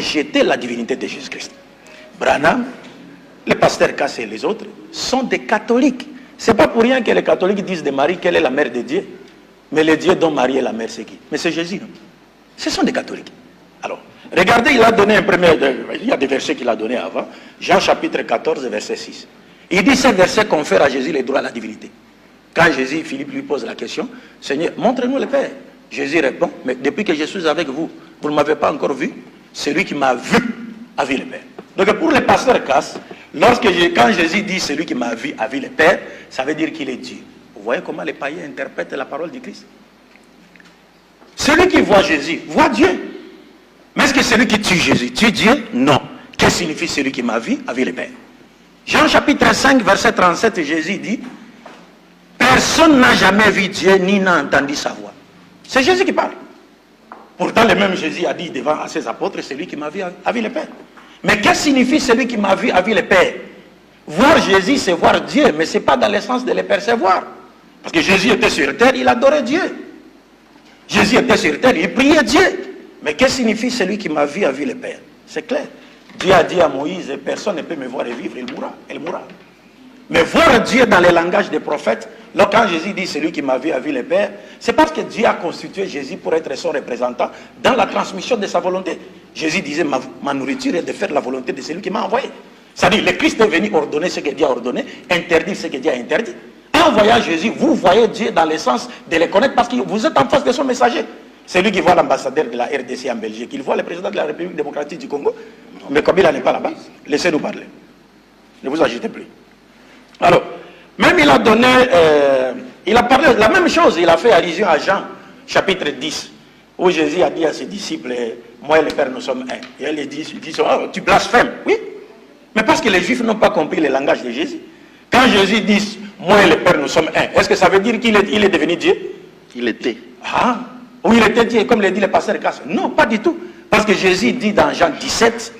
jeter la divinité de Jésus-Christ. Branham, les pasteurs Cass et les autres sont des catholiques. Ce n'est pas pour rien que les catholiques disent de Marie qu'elle est la mère de Dieu. Mais le Dieu dont Marie est la mère, c'est qui? Mais c'est Jésus, non? Ce sont des catholiques. Alors, regardez, il a donné un premier... Il y a des versets qu'il a donnés avant. Jean chapitre 14, verset 6. Il dit, ce verset confère à Jésus les droits à la divinité. Quand Jésus, Philippe lui pose la question, Seigneur, montre-nous le Père. Jésus répond, mais depuis que je suis avec vous, vous ne m'avez pas encore vu. Celui qui m'a vu a vu le Père. Donc pour les pasteurs Cass, quand Jésus dit celui qui m'a vu a vu le Père, ça veut dire qu'il est Dieu. Vous voyez comment les païens interprètent la parole du Christ? Celui qui voit Jésus voit Dieu. Mais est-ce que celui qui tue Jésus tue Dieu? Non. Qu'est-ce que signifie celui qui m'a vu a vu le Père? Jean chapitre 5, verset 37, Jésus dit, personne n'a jamais vu Dieu ni n'a entendu sa voix. C'est Jésus qui parle. Pourtant, le même Jésus a dit devant à ses apôtres, celui qui m'a vu a vu le Père. Mais qu'est-ce que signifie celui qui m'a vu a vu le Père? Voir Jésus, c'est voir Dieu, mais ce n'est pas dans le sens de le percevoir. Parce que Jésus était sur terre, il adorait Dieu. Jésus était sur terre, il priait Dieu. Mais qu'est-ce que signifie celui qui m'a vu a vu le Père? C'est clair. Dieu a dit à Moïse, personne ne peut me voir et vivre, il mourra. Mais voir Dieu dans le langage des prophètes, là, quand Jésus dit celui qui m'a vu a vu le Père, c'est parce que Dieu a constitué Jésus pour être son représentant dans la transmission de sa volonté. Jésus disait, ma nourriture est de faire la volonté de celui qui m'a envoyé. C'est-à-dire, le Christ est venu ordonner ce que Dieu a ordonné, interdire ce que Dieu a interdit. En voyant Jésus, vous voyez Dieu dans le sens de le connaître parce que vous êtes en face de son messager. Celui qui voit l'ambassadeur de la RDC en Belgique, il voit le président de la République démocratique du Congo, mais comme il n'est pas là-bas, laissez-nous parler. Ne vous agitez plus. Alors, même il a donné, il a parlé de la même chose, il a fait allusion à Jean, chapitre 10, où Jésus a dit à ses disciples, moi et le Père nous sommes un. Et les disent, oh, tu blasphèmes. Oui, mais parce que les Juifs n'ont pas compris le langage de Jésus. Quand Jésus dit, moi et le Père nous sommes un, est-ce que ça veut dire qu'il est devenu Dieu? Il était. Ah, ou il était Dieu, comme le dit le pasteur Cass? Non, pas du tout. Parce que Jésus dit dans Jean 17,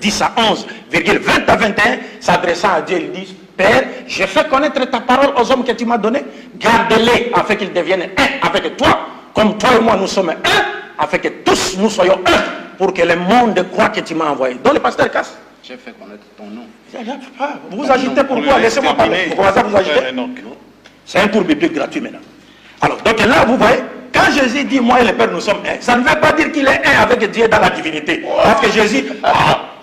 10 à 11, 20 à 21, s'adressant à Dieu, il dit, Père, j'ai fait connaître ta parole aux hommes que tu m'as donnés, garde-les afin qu'ils deviennent un avec toi, comme toi et moi nous sommes un, afin que tous nous soyons un, pour que le monde croit que tu m'as envoyé. Donc le pasteur Cass. J'ai fait connaître ton nom. Vous agitez pourquoi? Laissez-moi parler. Vous commencez à vous agiter? C'est un cours biblique gratuit maintenant. Alors, donc là, vous voyez, quand Jésus dit, moi et le Père, nous sommes un, ça ne veut pas dire qu'il est un avec Dieu dans la divinité. Parce que Jésus,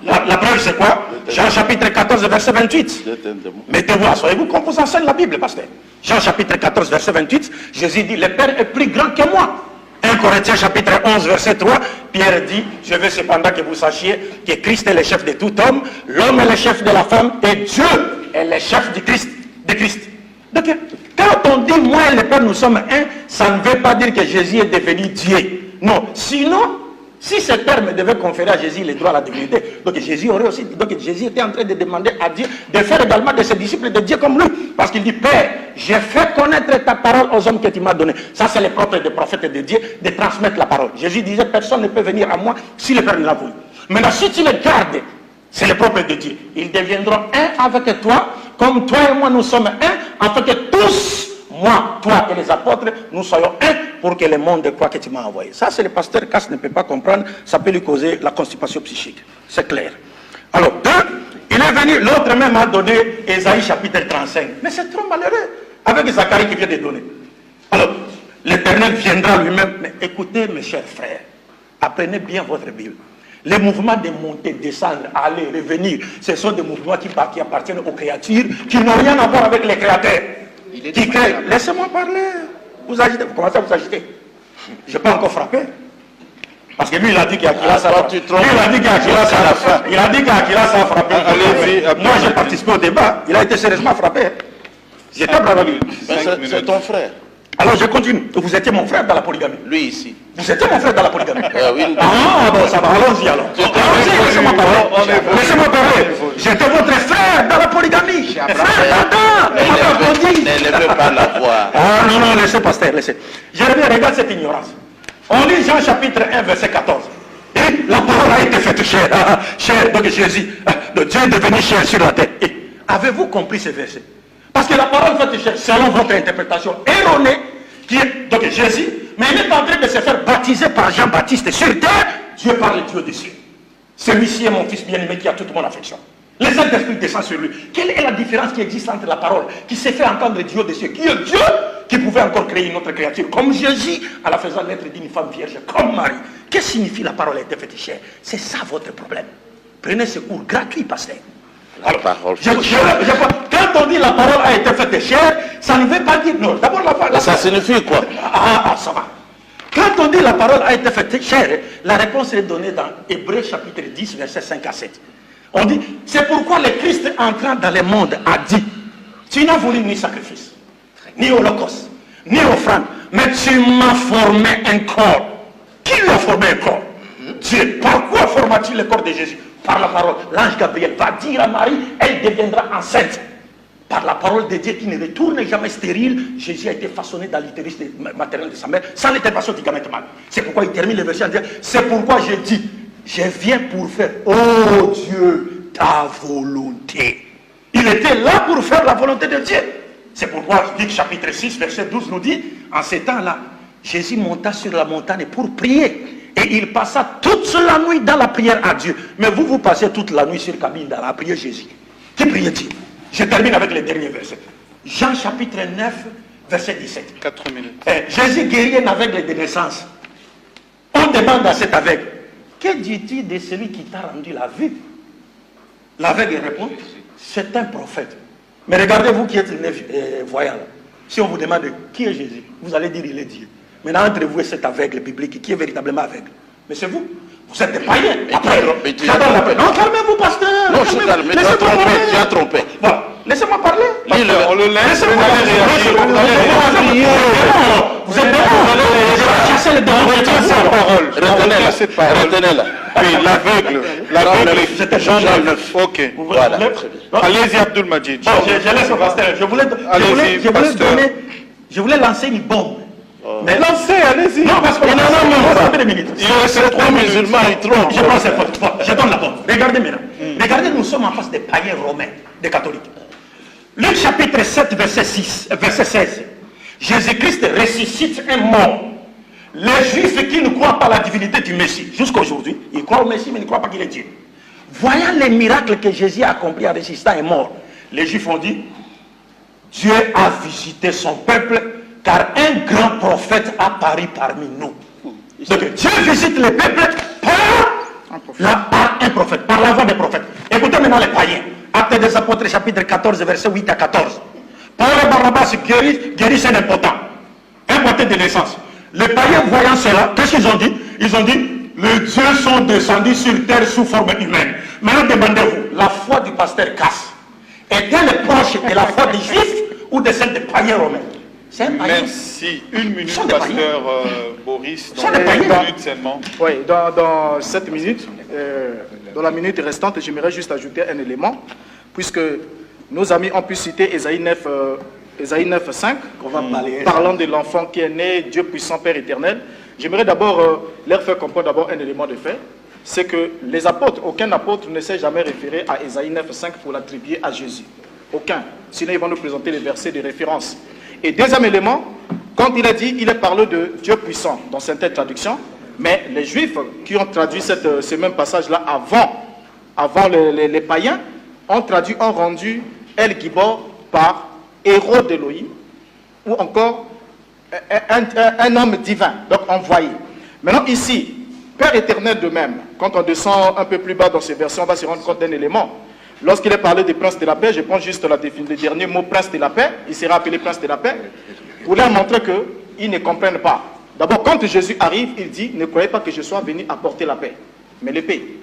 la preuve c'est quoi? Jean chapitre 14, verset 28. Mettez-vous, soyez-vous comme vous enseigne la Bible, pasteur. Jean chapitre 14, verset 28, Jésus dit, le Père est plus grand que moi. 1 Corinthiens chapitre 11, verset 3, Pierre dit, je veux cependant que vous sachiez que Christ est le chef de tout homme, l'homme est le chef de la femme, et Dieu est le chef de Christ. Donc, quand on dit, moi et le Père, nous sommes un, ça ne veut pas dire que Jésus est devenu Dieu. Non, sinon, si ce terme devait conférer à Jésus les droits à la divinité, donc Jésus aurait aussi, donc Jésus était en train de demander à Dieu de faire également de ses disciples de Dieu comme lui. Parce qu'il dit, Père, j'ai fait connaître ta parole aux hommes que tu m'as donné. Ça, c'est le propre des prophètes de Dieu, de transmettre la parole. Jésus disait, personne ne peut venir à moi si le Père ne l'a voulu. Maintenant, si tu le gardes, c'est le propre de Dieu. Ils deviendront un avec toi, comme toi et moi nous sommes un, afin que tous, moi, toi et les apôtres, nous soyons un pour que le monde croit que tu m'as envoyé. Ça, c'est le pasteur Cass ne peut pas comprendre, ça peut lui causer la constipation psychique. C'est clair. Alors, il est venu, l'autre même a donné Ésaïe chapitre 35. Mais c'est trop malheureux, avec Zacharie qui vient de donner. Alors, l'Éternel viendra lui-même. Mais écoutez, mes chers frères, apprenez bien votre Bible. Les mouvements de monter, descendre, aller, revenir, ce sont des mouvements qui appartiennent aux créatures, qui n'ont rien à voir avec les créateurs. Laissez-moi parler. Vous agitez, vous commencez à vous agiter. Je n'ai pas encore frappé. Parce que lui, il a dit qu'Akila ça a frappé. Il a dit qu'Akila ça a frappé. Moi, j'ai participé au débat. Il a été sérieusement frappé. J'étais bravo lui. C'est ton frère. Alors je continue. Vous étiez mon frère dans la polygamie. Lui ici. Vous étiez mon frère dans la polygamie. Oui. Ah bon, ça va, allons-y alors. Allons-y, laissez-moi parler. Laissez-moi parler. J'étais votre frère dans la polygamie. Frère d'Adam. Ne levez pas la voix. Ah non, laissez pasteur, laissez. Je reviens, regarde cette ignorance. On lit Jean chapitre 1, verset 14. Et la parole a été faite chair. Chair, donc Jésus, Dieu est devenu chair sur la terre. Et avez-vous compris ce verset? Parce que la parole faite chair, selon votre interprétation erronée, qui est donc Jésus, mais il est en train de se faire baptiser par Jean-Baptiste sur terre, Dieu parle, Dieu des cieux. Celui-ci est mon fils bien-aimé qui a toute mon affection. Le Saint-Esprit descend sur lui. Quelle est la différence qui existe entre la parole qui s'est fait entendre Dieu des cieux, qui est Dieu, qui pouvait encore créer une autre créature, comme Jésus, en la faisant naître d'une femme vierge, comme Marie. Qu'est-ce que signifie la parole a été faite chair? C'est ça votre problème. Prenez ce cours gratuit, pasteur. Alors, quand on dit la parole a été faite chair, ça ne veut pas dire non. D'abord, ça signifie quoi? Ça va. Quand on dit la parole a été faite chair, la réponse est donnée dans Hébreux chapitre 10, versets 5 à 7. On dit, c'est pourquoi le Christ entrant dans le monde a dit, tu n'as voulu ni sacrifice, ni holocauste, ni offrande, mais tu m'as formé un corps. Qui lui a formé un corps? Dieu. Par quoi forma-t-il le corps de Jésus? Par la parole. L'ange Gabriel va dire à Marie, elle deviendra enceinte. Par la parole de Dieu qui ne retourne jamais stérile, Jésus a été façonné dans l'utérus maternel de sa mère, sans l'intervention du gamète mâle. C'est pourquoi il termine le verset en disant, c'est pourquoi je dis, je viens pour faire, oh Dieu, ta volonté. Il était là pour faire la volonté de Dieu. C'est pourquoi Luc chapitre 6, verset 12 nous dit, en ces temps-là, Jésus monta sur la montagne pour prier. Et il passa toute la nuit dans la prière à Dieu. Mais vous passez toute la nuit sur cabine dans la prière Jésus. Qui priait-il? Je termine avec les derniers versets. Jean chapitre 9, verset 17. 4 minutes. Jésus guérit un aveugle de naissance. On demande à cet aveugle, que dis-tu de celui qui t'a rendu la vue? L'aveugle répond, c'est un prophète. Mais regardez vous qui êtes voyant. Si on vous demande qui est Jésus, vous allez dire il est Dieu. Maintenant entre vous et cet aveugle biblique, qui est véritablement aveugle? Mais c'est vous. Vous êtes des païens. Après, non, calmez-vous, pasteur. Non, je suis calmé. Tu as trompé. Voilà. Laissez-moi parler. On le laisse. Vous êtes casser les dents. Retenez-la. Oui, l'aveugle. C'était Jean 9. Ok. Voilà. Allez-y, Abdul Majid. Bon, je laisse le pasteur. Je voulais lancer une bombe. Mais lancez, allez-y. Non, parce que non, Il reste 3 musulmans, ils trompent. Je pense que je donne la bombe. Regardez maintenant. Regardez, nous sommes en face des païens romains, des catholiques. Luc chapitre 7, verset 16. Jésus-Christ ressuscite un mort. Les Juifs qui ne croient pas à la divinité du Messie, jusqu'à aujourd'hui, ils croient au Messie, mais ils ne croient pas qu'il est Dieu. Voyant les miracles que Jésus a accomplis en ressuscitant un mort, les Juifs ont dit, Dieu a visité son peuple, car un grand prophète a paru parmi nous. Donc Dieu visite le peuple par un prophète, par la voix des prophètes. Écoutez maintenant les païens. Actes des Apôtres, chapitre 14, verset 8 à 14. Paul et Barnabas guérissent un impotent de naissance. Les païens voyant cela, qu'est-ce qu'ils ont dit? Ils ont dit, les dieux sont descendus sur terre sous forme humaine. Maintenant demandez-vous, la foi du pasteur Casse est-elle proche de la foi des Juifs ou de celle des païens romains? C'est un païen. Merci. Une minute, pasteur Boris. Dans une minute seulement. Oui, dans 7 minutes, dans la minute restante, j'aimerais juste ajouter un élément, puisque nos amis ont pu citer Ésaïe 9, 5, parlant de l'enfant qui est né, Dieu puissant, Père éternel. J'aimerais d'abord leur faire comprendre d'abord un élément de fait, c'est que les apôtres, aucun apôtre ne s'est jamais référé à Ésaïe 9, 5 pour l'attribuer à Jésus. Aucun. Sinon, ils vont nous présenter les versets de référence. Et deuxième élément, quand il a dit, il est parlé de Dieu puissant dans certaines traductions, mais les Juifs qui ont traduit ce même passage-là avant les païens, ont rendu El Gibor par héros d'Élohim, ou encore un homme divin, donc envoyé. Maintenant ici, Père éternel de même, quand on descend un peu plus bas dans ces versions, on va se rendre compte d'un élément. Lorsqu'il est parlé des princes de la paix, je prends juste le dernier mot, prince de la paix, il sera appelé prince de la paix, pour leur montrer qu'ils ne comprennent pas. D'abord, quand Jésus arrive, il dit, ne croyez pas que je sois venu apporter la paix, mais l'épée.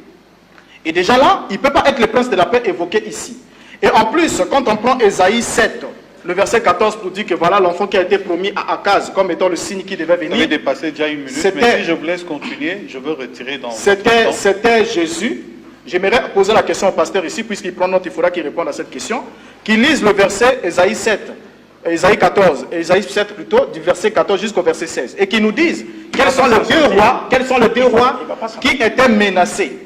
Et déjà là, il ne peut pas être le prince de la paix évoqué ici. Et en plus, quand on prend Ésaïe 7, le verset 14 pour dire que voilà l'enfant qui a été promis à Akaz comme étant le signe qui devait venir. Vous avez dépassé déjà une minute, mais si je vous laisse continuer, je veux retirer dans C'était Jésus. J'aimerais poser la question au pasteur ici, puisqu'il prend note, il faudra qu'il réponde à cette question. Qu'il lise le verset Ésaïe 7, Ésaïe 14, Ésaïe 7 plutôt, du verset 14 jusqu'au verset 16. Et qu'il nous dise quels sont les deux rois qui étaient menacés.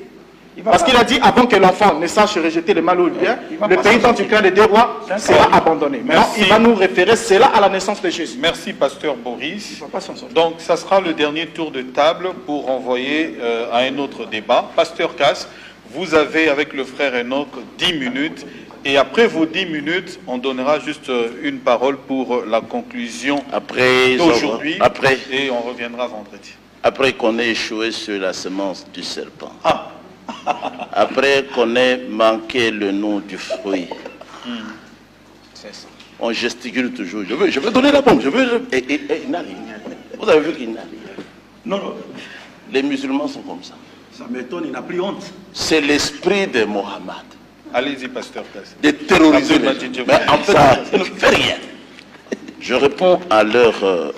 Parce qu'il a dit, avant que l'enfant ne sache rejeter le mal ou le bien, le pays dont tu crains les deux rois sera abandonné. Maintenant, il va nous référer cela à la naissance de Jésus. Merci, pasteur Boris. Il va pas s'en sortir. Donc, ça sera le dernier tour de table pour envoyer à un autre débat. Pasteur Casse, vous avez, avec le frère Enoch, 10 minutes. Et après vos 10 minutes, on donnera juste une parole pour la conclusion d'aujourd'hui. Et on reviendra vendredi. Après qu'on ait échoué sur la semence du serpent. Après qu'on ait manqué le nom du fruit. On gesticule toujours. Je veux donner la bombe. Et il n'a rien. Vous avez vu qu'il n'a rien. Non. Les musulmans sont comme ça. Ça m'étonne, il n'a plus honte. C'est l'esprit de Mohammed. Allez-y, pasteur Casse. De terroriser les gens. Mais en fait, il ne fait rien. Je réponds à leurs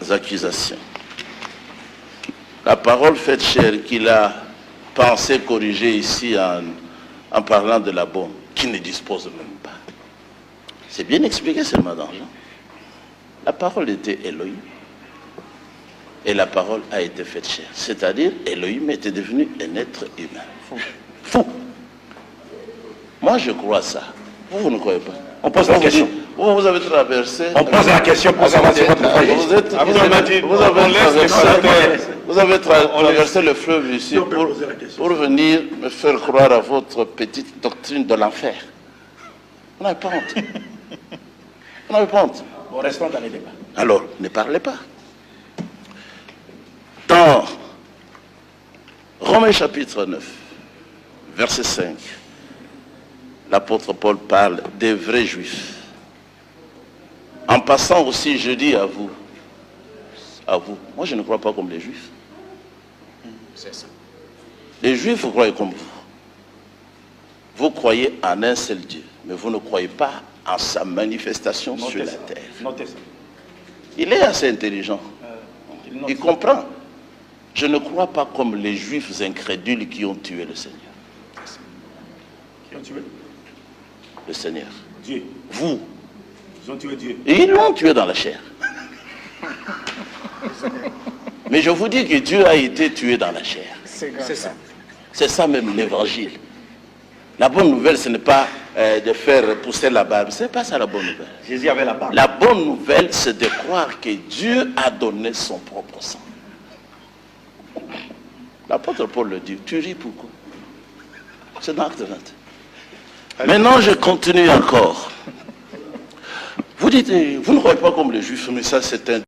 accusations. La parole faite chair qu'il a pensé corriger ici en parlant de la bombe, qui ne dispose même pas. C'est bien expliqué seulement dans Jean. La parole était Elohim. Et la parole a été faite chair. C'est-à-dire, Elohim était devenu un être humain. Fou. Moi, je crois ça. Vous ne croyez pas? On pose la question. Vous avez traversé... On pose la question pour savoir si votre voyage. Vous avez traversé le fleuve ici pour venir me faire croire à votre petite doctrine de l'enfer. On n'avait pas honte. On n'avait pas honte. Bon, restons dans les débats. Alors, ne parlez pas. Dans Romains chapitre 9, verset 5, l'apôtre Paul parle des vrais juifs. En passant aussi, je dis à vous, moi je ne crois pas comme les juifs. C'est ça. Les juifs, vous croyez comme vous. Vous croyez en un seul Dieu, mais vous ne croyez pas en sa manifestation sur la terre. Notez ça. Il est assez intelligent. Il comprend. Je ne crois pas comme les juifs incrédules qui ont tué le Seigneur. Qui ont tué? Le Seigneur. Dieu. Vous. Ils ont tué Dieu. Et ils l'ont tué dans la chair. Mais je vous dis que Dieu a été tué dans la chair. C'est ça. C'est ça même l'évangile. La bonne nouvelle, ce n'est pas de faire pousser la barbe. Ce n'est pas ça la bonne nouvelle. Jésus avait la barbe. La bonne nouvelle, c'est de croire que Dieu a donné son propre sang. L'apôtre Paul le dit. Tu ris pourquoi? C'est dans Acte 20. Maintenant, je continue encore. Vous dites, vous ne croyez pas comme les juifs, mais ça c'est un...